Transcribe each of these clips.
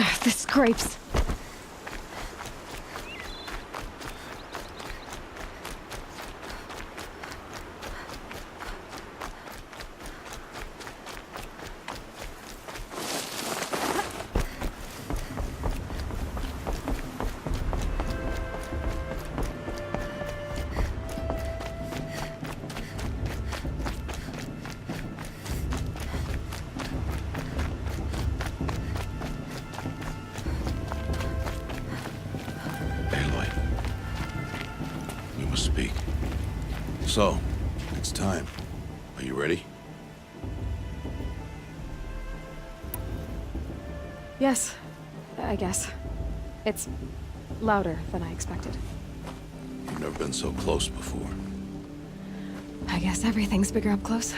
The scrapes. So, it's time. Are you ready? Yes, I guess. It's louder than I expected. You've never been so close before. I guess everything's bigger up close.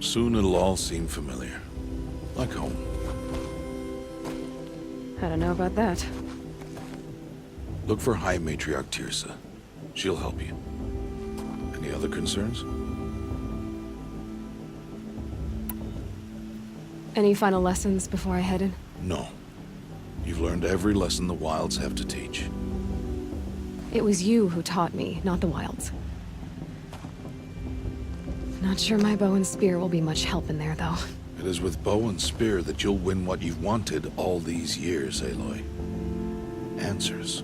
Soon it'll all seem familiar. Like home. I don't know about that. Look for High Matriarch Teersa. She'll help you. Any other concerns? Any final lessons before I head in? No. You've learned every lesson the Wilds have to teach. It was you who taught me, not the Wilds. Not sure my bow and spear will be much help in there, though. It is with bow and spear that you'll win what you've wanted all these years, Aloy. Answers.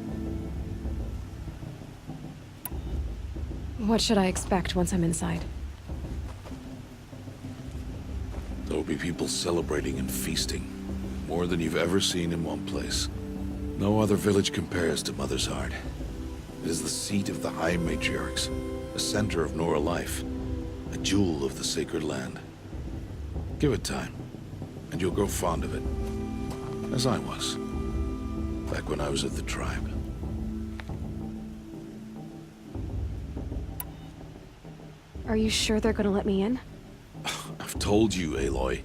What should I expect once I'm inside? There'll be people celebrating and feasting. More than you've ever seen in one place. No other village compares to Mother's Heart. It is the seat of the High Matriarchs, the center of Nora life, a jewel of the sacred land. Give it time, and you'll grow fond of it. As I was, back when I was at the tribe. Are you sure they're gonna let me in? I've told you, Aloy.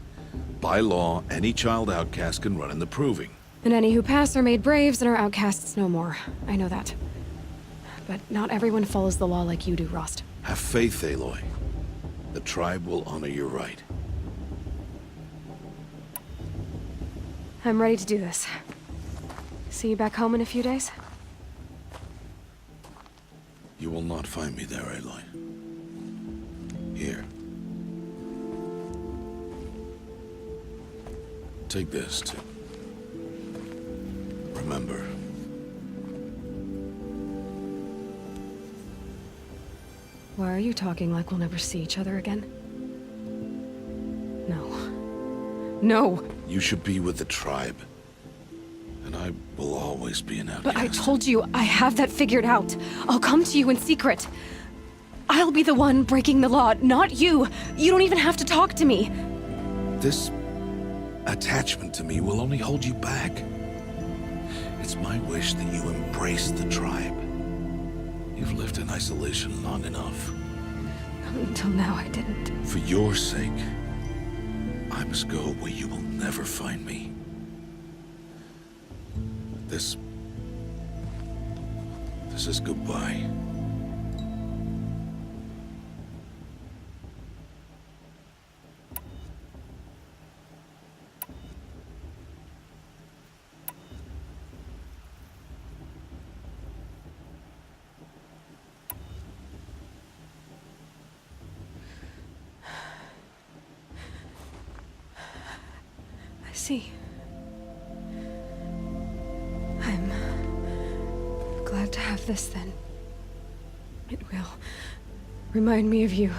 By law, any child outcast can run in the Proving. And any who pass are made braves and are outcasts no more. I know that. But not everyone follows the law like you do, Rost. Have faith, Aloy. The tribe will honor your right. I'm ready to do this. See you back home in a few days? You will not find me there, Aloy. Here. Take this to remember. Why are you talking like we'll never see each other again? No. No! You should be with the tribe. And I will always be an outcast. But I told you, I have that figured out. I'll come to you in secret. I'll be the one breaking the law, not you. You don't even have to talk to me. This attachment to me will only hold you back. It's my wish that you embrace the tribe. You've lived in isolation long enough. Until now, I didn't. For your sake, I must go where you will never find me. This is goodbye. I see. I'm glad to have this then. It will remind me of you,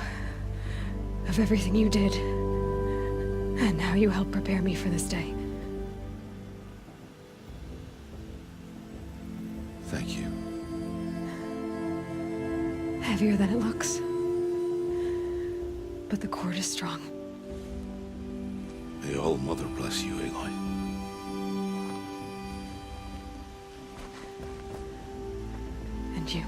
of everything you did, and how you helped prepare me for this day. Thank you. Heavier than it looks. But the cord is strong. May All Mother bless you, Aloy. And you.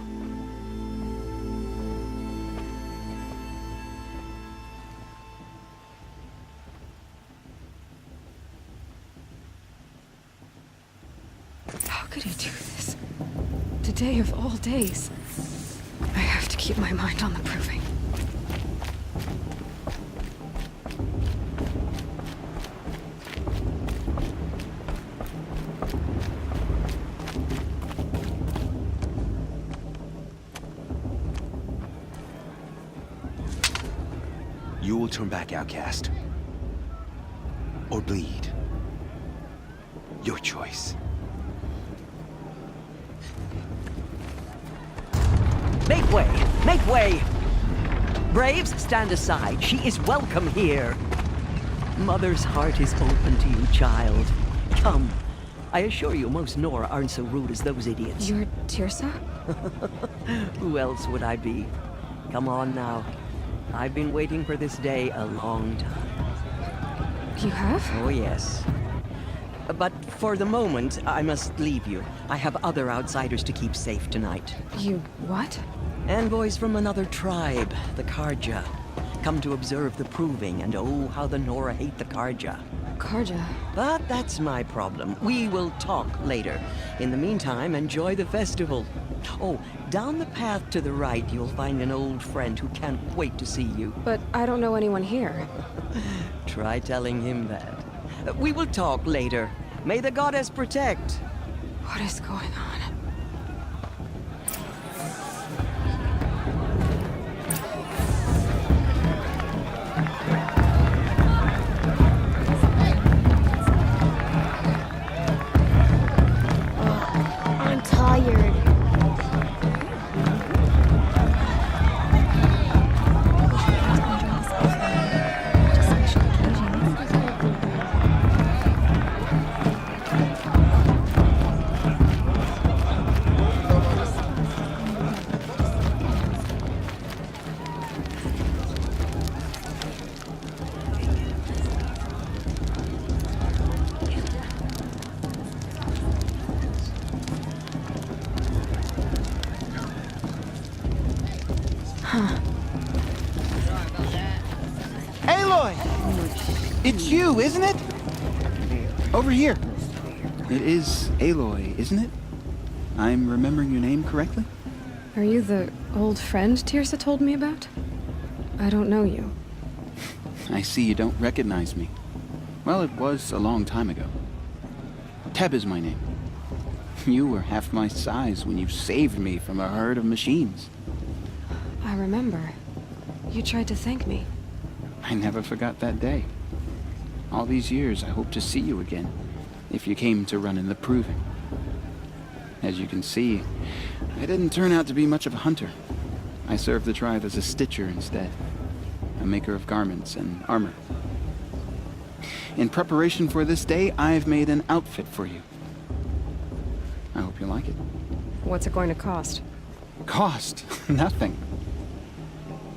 How could he do this? Today of all days. I have to keep my mind on the Proving. turn back, outcast. Or bleed. Your choice. Make way! Make way! Braves, stand aside. She is welcome here. Mother's heart is open to you, child. Come. I assure you, most Nora aren't so rude as those idiots. You're Tirsa? Who else would I be? Come on now. I've been waiting for this day a long time. You have? Oh, yes. But for the moment, I must leave you. I have other outsiders to keep safe tonight. You what? Envoys from another tribe, the Karja. Come to observe the proving, and oh, how the Nora hate the Karja. Karja. But that's my problem. We will talk later. In the meantime, enjoy the festival. Oh, down the path to the right, you'll find an old friend who can't wait to see you. But I don't know anyone here. Try telling him that. We will talk later. May the goddess protect. What is going on? I'm tired. Aloy! It's you, isn't it? Over here. It is Aloy, isn't it? I'm remembering your name correctly? Are you the old friend Tirsa told me about? I don't know you. I see you don't recognize me. Well, it was a long time ago. Teb is my name. You were half my size when you saved me from a herd of machines. I remember. You tried to thank me. I never forgot that day. All these years, I hope to see you again, if you came to run in the Proving. As you can see, I didn't turn out to be much of a hunter. I served the tribe as a stitcher instead, a maker of garments and armor. In preparation for this day, I've made an outfit for you. I hope you like it. What's it going to cost? Cost? Nothing.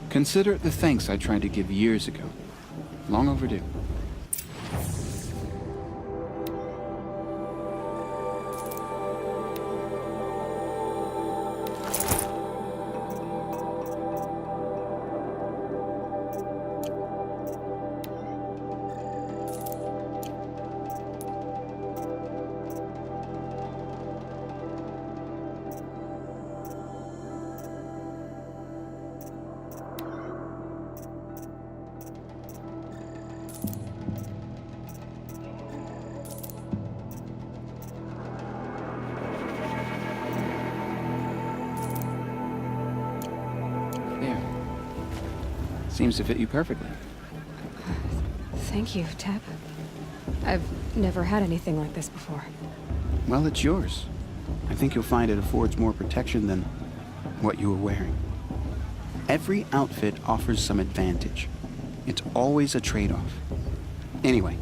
Consider it the thanks I tried to give years ago. Long overdue. There. Seems to fit you perfectly. Thank you, Teb. I've never had anything like this before. Well, it's yours. I think you'll find it affords more protection than what you were wearing. Every outfit offers some advantage. It's always a trade-off. Anyway,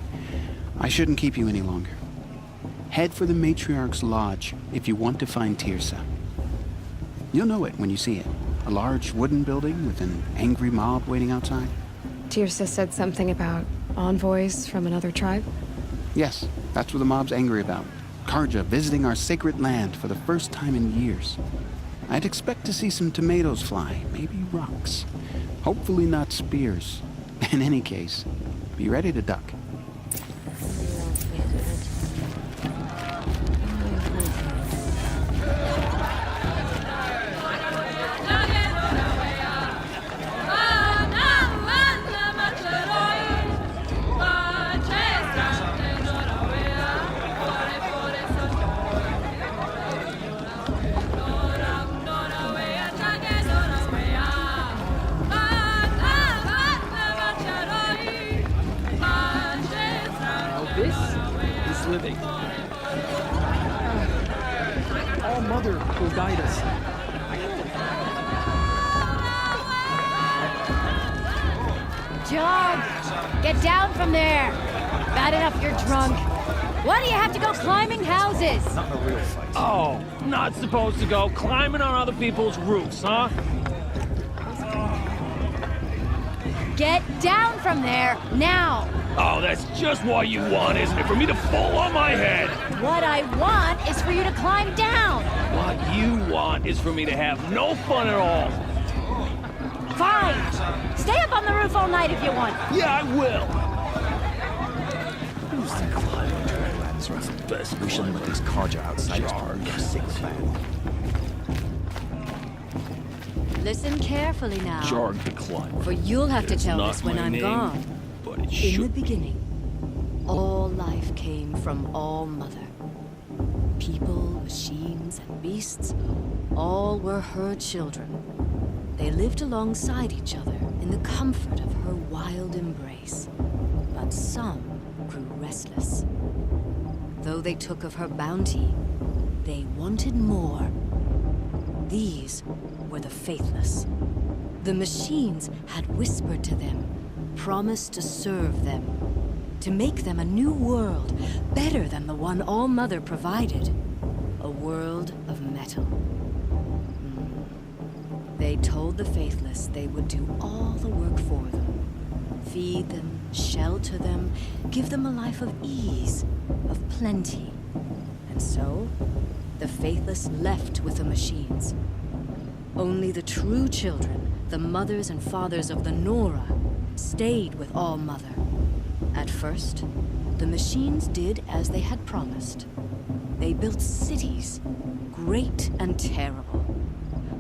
I shouldn't keep you any longer. Head for the Matriarch's Lodge if you want to find Tirsa. You'll know it when you see it. A large wooden building with an angry mob waiting outside. Tirsa said something about envoys from another tribe? Yes, that's what the mob's angry about. Karja visiting our sacred land for the first time in years. I'd expect to see some tomatoes fly, maybe rocks. Hopefully not spears. In any case, be ready to duck. This is living. All Mother will guide us. Jog! Get down from there! Bad enough you're drunk. Why do you have to go climbing houses? Oh, not supposed to go climbing on other people's roofs, huh? Get down from there, now! Oh, that's just what you want, isn't it? For me to fall on my head. What I want is for you to climb down! What you want is for me to have no fun at all. Fine! Stay up on the roof all night if you want. Yeah, I will. Who's the climbing to the ladder's rough? Best we shouldn't let these carja outsiders get sick of that. Listen carefully now. Jarg the climber. For you'll have to It's tell not us when my I'm name, gone. But it In the should. beginning, all life came from All Mother. People, machines, and beasts, all were her children. They lived alongside each other in the comfort of her wild embrace. But some grew restless. Though they took of her bounty, they wanted more. These were the faithless. The machines had whispered to them, promised to serve them, to make them a new world, better than the one All Mother provided. A world of metal. They told the faithless they would do all the work for them. Feed them, shelter them, give them a life of ease, of plenty. And so, the faithless left with the machines. Only the true children, the mothers and fathers of the Nora, stayed with All Mother. At first, the machines did as they had promised. They built cities, great and terrible,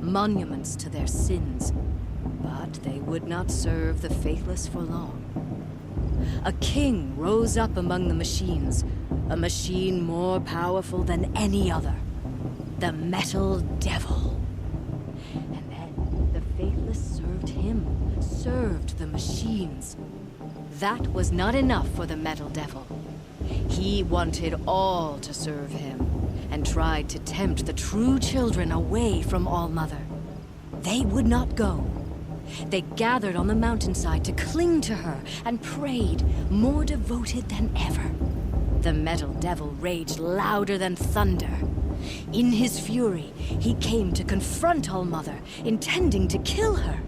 monuments to their sins, but they would not serve the faithless for long. A king rose up among the machines, a machine more powerful than any other, the Metal Devil. And then the faithless served him, served the machines. That was not enough for the Metal Devil. He wanted all to serve him, and tried to tempt the true children away from All Mother. They would not go. They gathered on the mountainside to cling to her and prayed, more devoted than ever. The Metal Devil raged louder than thunder. In his fury, he came to confront All Mother, intending to kill her.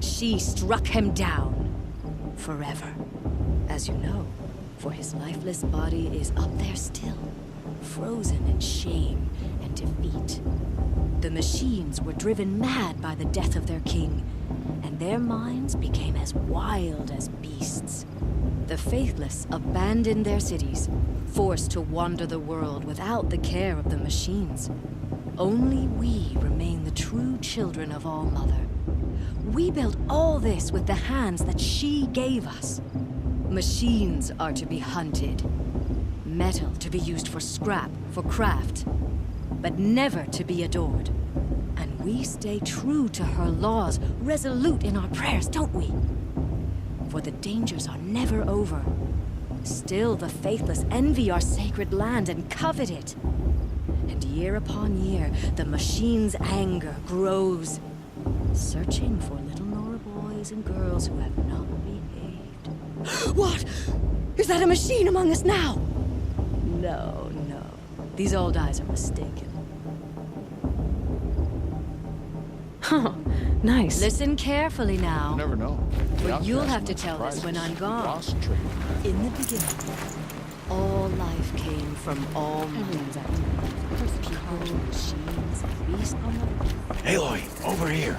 She struck him down. Forever. As you know, for his lifeless body is up there still, frozen in shame and defeat. The machines were driven mad by the death of their king, and their minds became as wild as beasts. The faithless abandoned their cities, forced to wander the world without the care of the machines. Only we remain the true children of All Mother. We built all this with the hands that she gave us. Machines are to be hunted. Metal to be used for scrap, for craft. But never to be adored. And we stay true to her laws, resolute in our prayers, don't we? For the dangers are never over. Still the faithless envy our sacred land and covet it. And year upon year, the machine's anger grows, searching for little Nora boys and girls who have not behaved. What? Is that a machine among us now? No, no. These old eyes are mistaken. Huh. Nice. Listen carefully now. You never know. For you'll have to tell us when I'm gone. In the beginning, all life came from All Mother. People, machines, and beasts. Aloy, over here.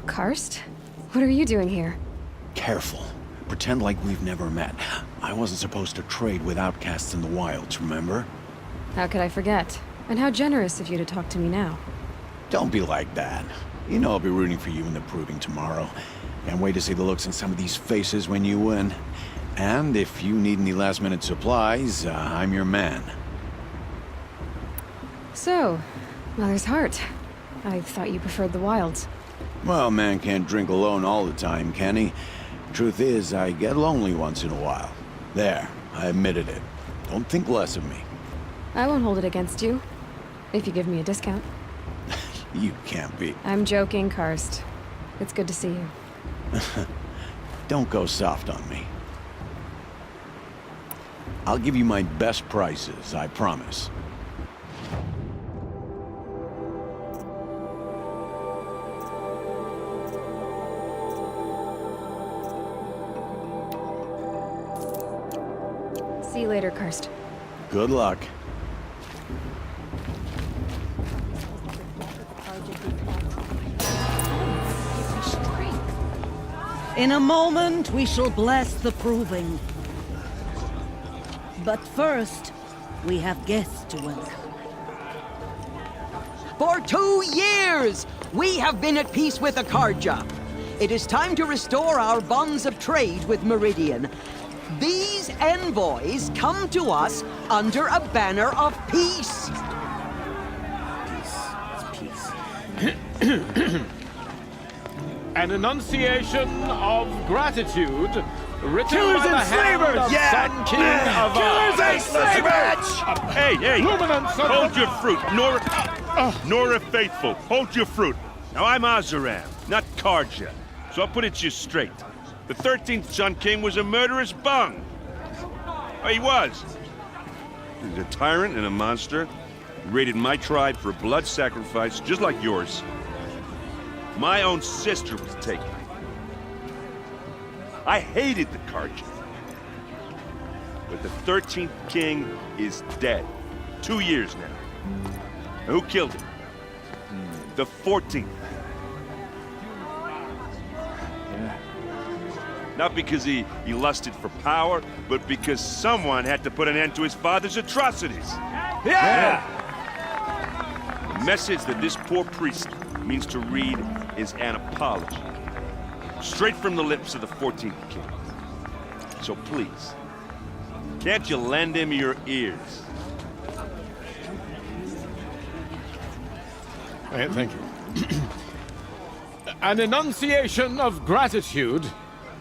Karst? What are you doing here? Careful. Pretend like we've never met. I wasn't supposed to trade with outcasts in the wilds, remember? How could I forget? And how generous of you to talk to me now. Don't be like that. You know I'll be rooting for you in the proving tomorrow. Can't wait to see the looks on some of these faces when you win. And if you need any last-minute supplies, I'm your man. So, Mother's Heart. I thought you preferred the wilds. Well, man can't drink alone all the time, can he? Truth is, I get lonely once in a while. There, I admitted it. Don't think less of me. I won't hold it against you, if you give me a discount. You can't be. I'm joking, Karst. It's good to see you. Don't go soft on me. I'll give you my best prices, I promise. See you later, Karst. Good luck. In a moment, we shall bless the proving. But first, we have guests to welcome. For 2 years, we have been at peace with Akarja. It is time to restore our bonds of trade with Meridian. These envoys come to us under a banner of peace. An enunciation of gratitude written Killers by the and hand slavers! of Yeah! Sun King of Killers and slavers! Hey, hey! Luminance of Hold your fruit, Nora Faithful. Hold your fruit. Now I'm Azaram, not Karja, so I'll put it to you straight. The 13th Sun King was a murderous bung. Oh, he was. He was a tyrant and a monster. He raided my tribe for blood sacrifice, just like yours. My own sister was taken. I hated the Karja. But the 13th king is dead. 2 years now. And who killed him? The 14th. Not because he lusted for power, but because someone had to put an end to his father's atrocities. Yeah! The message that this poor priest means to read is an apology. Straight from the lips of the 14th king. So please, can't you lend him your ears? Thank you. An enunciation of gratitude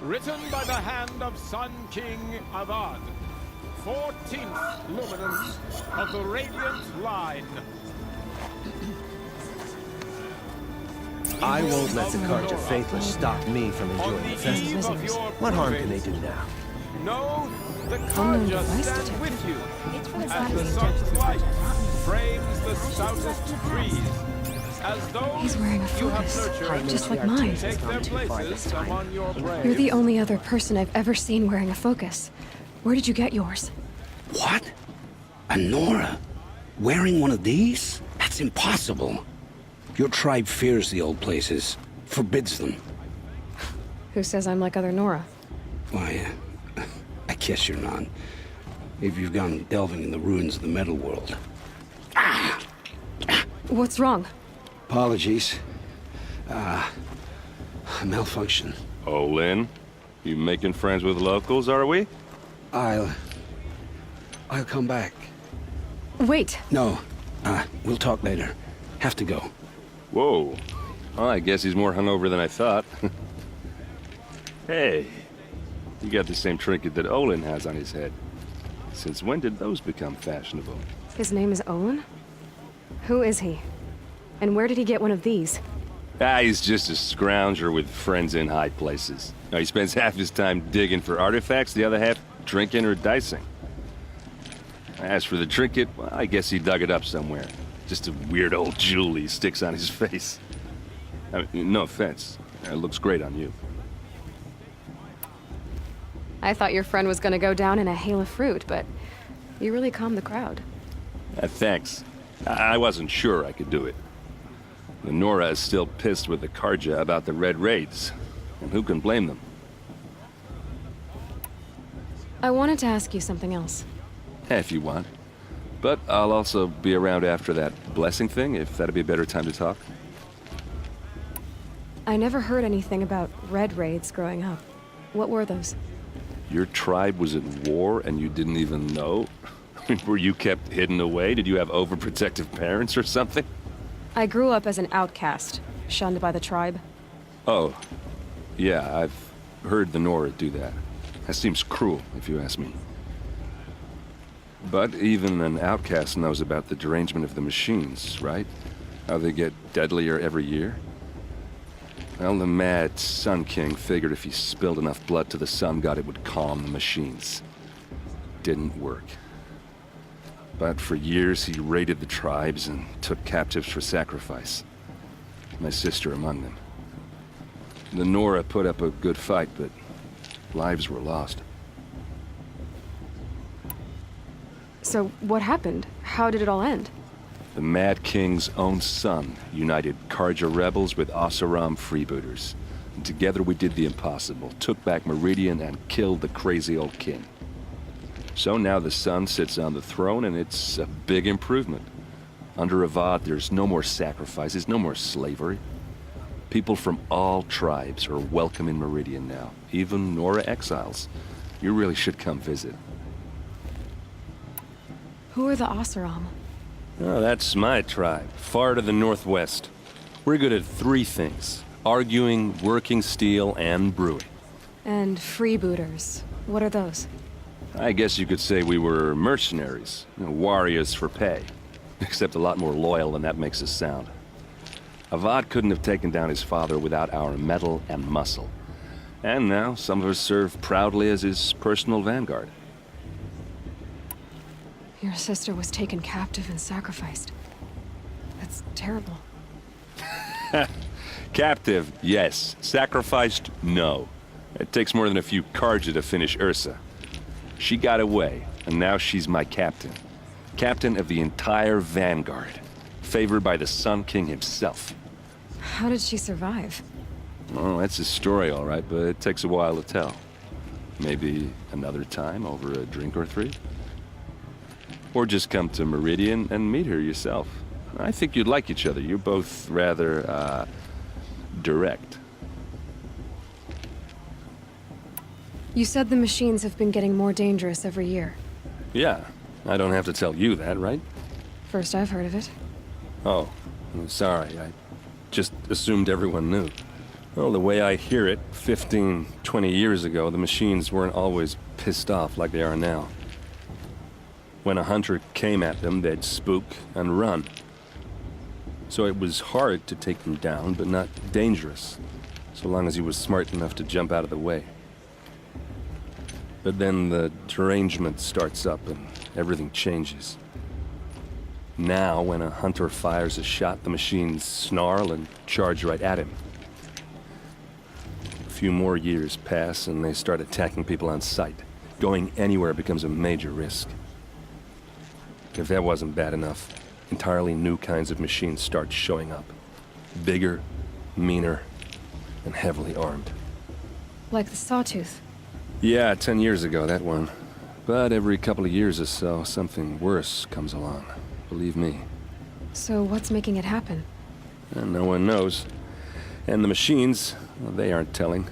written by the hand of Sun King Avad, 14th luminance of the Radiant Line. I won't let the Karja Faithless stop me from enjoying the festival. What harm can they do now? No, the Unknown Karja device stand detected. with you It's as the sun's light frames the stoutest trees. As those He's wearing a you have focus, nurtured just like mine. take their places among your braves. You're the only other person I've ever seen wearing a focus. Where did you get yours? What? A Nora? Wearing one of these? That's impossible. Your tribe fears the old places, forbids them. Who says I'm like other Nora? Why, I guess you're not. If you've gone delving in the ruins of the metal world. What's wrong? Apologies. A malfunction. Oh, Lynn, you making friends with locals, are we? I'll come back. Wait! No, we'll talk later. Have to go. Whoa. Well, I guess he's more hungover than I thought. Hey, you got the same trinket that Olin has on his head. Since when did those become fashionable? His name is Olin? Who is he? And where did he get one of these? He's just a scrounger with friends in high places. Now, he spends half his time digging for artifacts, the other half drinking or dicing. As for the trinket, well, I guess he dug it up somewhere. Just a weird old jewel he sticks on his face. I mean, no offense. It looks great on you. I thought your friend was gonna go down in a hail of fruit, but you really calmed the crowd. Thanks. I wasn't sure I could do it. The Nora is still pissed with the Karja about the Red Raids. And who can blame them? I wanted to ask you something else. If you want. But I'll also be around after that blessing thing, if that'd be a better time to talk. I never heard anything about red raids growing up. What were those? Your tribe was at war and you didn't even know? Were you kept hidden away? Did you have overprotective parents or something? I grew up as an outcast, shunned by the tribe. Oh, yeah, I've heard the Nora do that. That seems cruel, if you ask me. But even an outcast knows about the derangement of the machines, right? How they get deadlier every year? Well, the mad Sun King figured if he spilled enough blood to the Sun God, it would calm the machines. Didn't work. But for years, he raided the tribes and took captives for sacrifice. My sister among them. The Nora put up a good fight, but lives were lost. So, what happened? How did it all end? The Mad King's own son united Carja rebels with Oseram freebooters. And together we did the impossible, took back Meridian and killed the crazy old king. So now the son sits on the throne and it's a big improvement. Under Avad, there's no more sacrifices, no more slavery. People from all tribes are welcome in Meridian now, even Nora exiles. You really should come visit. Who are the Oseram? Oh, that's my tribe, far to the northwest. We're good at 3 things: arguing, working steel, and brewing. And freebooters. What are those? I guess you could say we were mercenaries, warriors for pay. Except a lot more loyal than that makes us sound. Avad couldn't have taken down his father without our metal and muscle. And now some of us serve proudly as his personal vanguard. Your sister was taken captive and sacrificed. That's terrible. Captive, yes. Sacrificed, no. It takes more than a few Carja to finish Ursa. She got away, and now she's my captain. Captain of the entire vanguard. Favored by the Sun King himself. How did she survive? Oh, that's a story, all right, but it takes a while to tell. Maybe another time over a drink or 3? Or just come to Meridian and meet her yourself. I think you'd like each other. You're both rather, direct. You said the machines have been getting more dangerous every year. Yeah, I don't have to tell you that, right? First I've heard of it. Oh, I'm sorry. I just assumed everyone knew. Well, the way I hear it, 15, 20 years ago, the machines weren't always pissed off like they are now. When a hunter came at them, they'd spook and run. So it was hard to take them down, but not dangerous, so long as he was smart enough to jump out of the way. But then the derangement starts up and everything changes. Now, when a hunter fires a shot, the machines snarl and charge right at him. A few more years pass and they start attacking people on sight. Going anywhere becomes a major risk. If that wasn't bad enough, entirely new kinds of machines start showing up. Bigger, meaner, and heavily armed. Like the Sawtooth. Yeah, 10 years ago, that one. But every couple of years or so, something worse comes along. Believe me. So what's making it happen? And no one knows. And the machines, well, they aren't telling.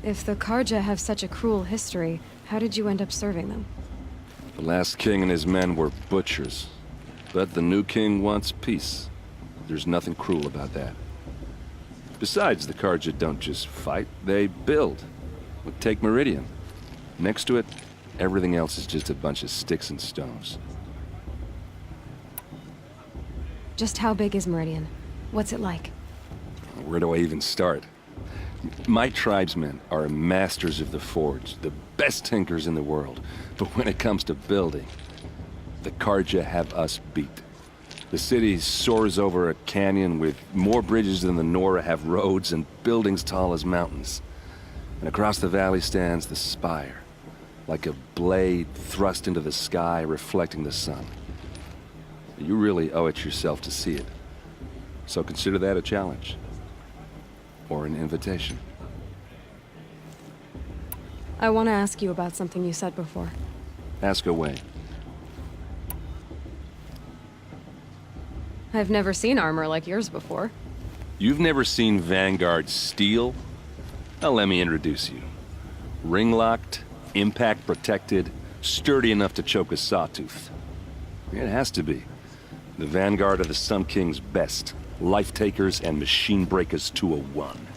If the Carja have such a cruel history, how did you end up serving them? The last king and his men were butchers. But the new king wants peace. There's nothing cruel about that. Besides, the Carja don't just fight, they build. Take Meridian. Next to it, everything else is just a bunch of sticks and stones. Just how big is Meridian? What's it like? Where do I even start? My tribesmen are masters of the forge, the best tinkers in the world. But when it comes to building, the Carja have us beat. The city soars over a canyon with more bridges than the Nora have roads and buildings tall as mountains. And across the valley stands the spire, like a blade thrust into the sky reflecting the sun. You really owe it yourself to see it. So consider that a challenge. Or an invitation. I want to ask you about something you said before. Ask away. I've never seen armor like yours before. You've never seen Vanguard steel? Well, let me introduce you. Ring-locked, impact-protected, sturdy enough to choke a sawtooth. It has to be. The Vanguard of the Sun King's best. Life takers and machine breakers to a one.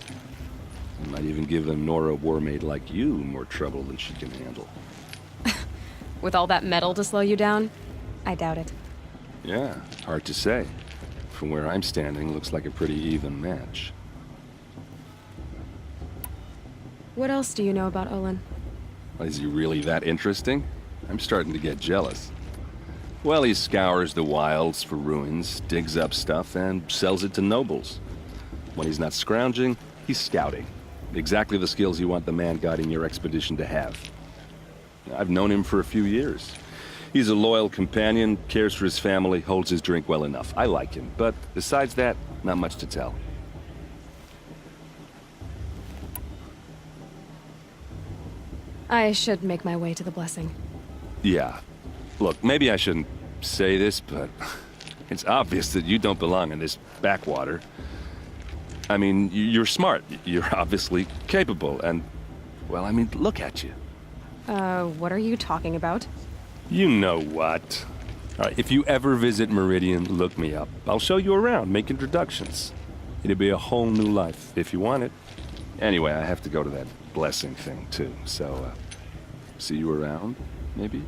Might even give a Nora Warmaid like you more trouble than she can handle. With all that metal to slow you down? I doubt it. Yeah, hard to say. From where I'm standing, looks like a pretty even match. What else do you know about Olin? Is he really that interesting? I'm starting to get jealous. Well, he scours the wilds for ruins, digs up stuff, and sells it to nobles. When he's not scrounging, he's scouting. Exactly the skills you want the man guiding your expedition to have. I've known him for a few years. He's a loyal companion, cares for his family, holds his drink well enough. I like him, but besides that, not much to tell. I should make my way to the blessing. Yeah. Look, maybe I shouldn't say this, but it's obvious that you don't belong in this backwater. I mean, you're smart. You're obviously capable, and, well, I mean, look at you. What are you talking about? You know what. All right, if you ever visit Meridian, look me up. I'll show you around, make introductions. It'll be a whole new life, if you want it. Anyway, I have to go to that blessing thing, too, so, see you around, maybe?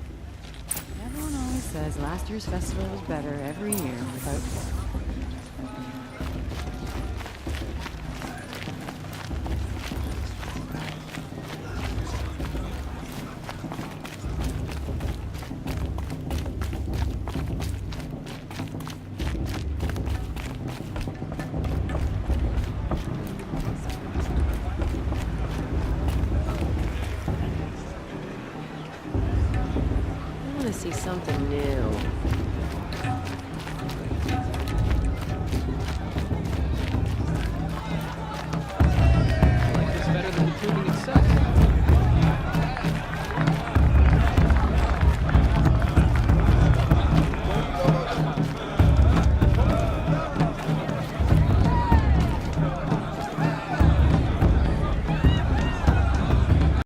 Everyone always says last year's festival was better every year without... I want to see something new.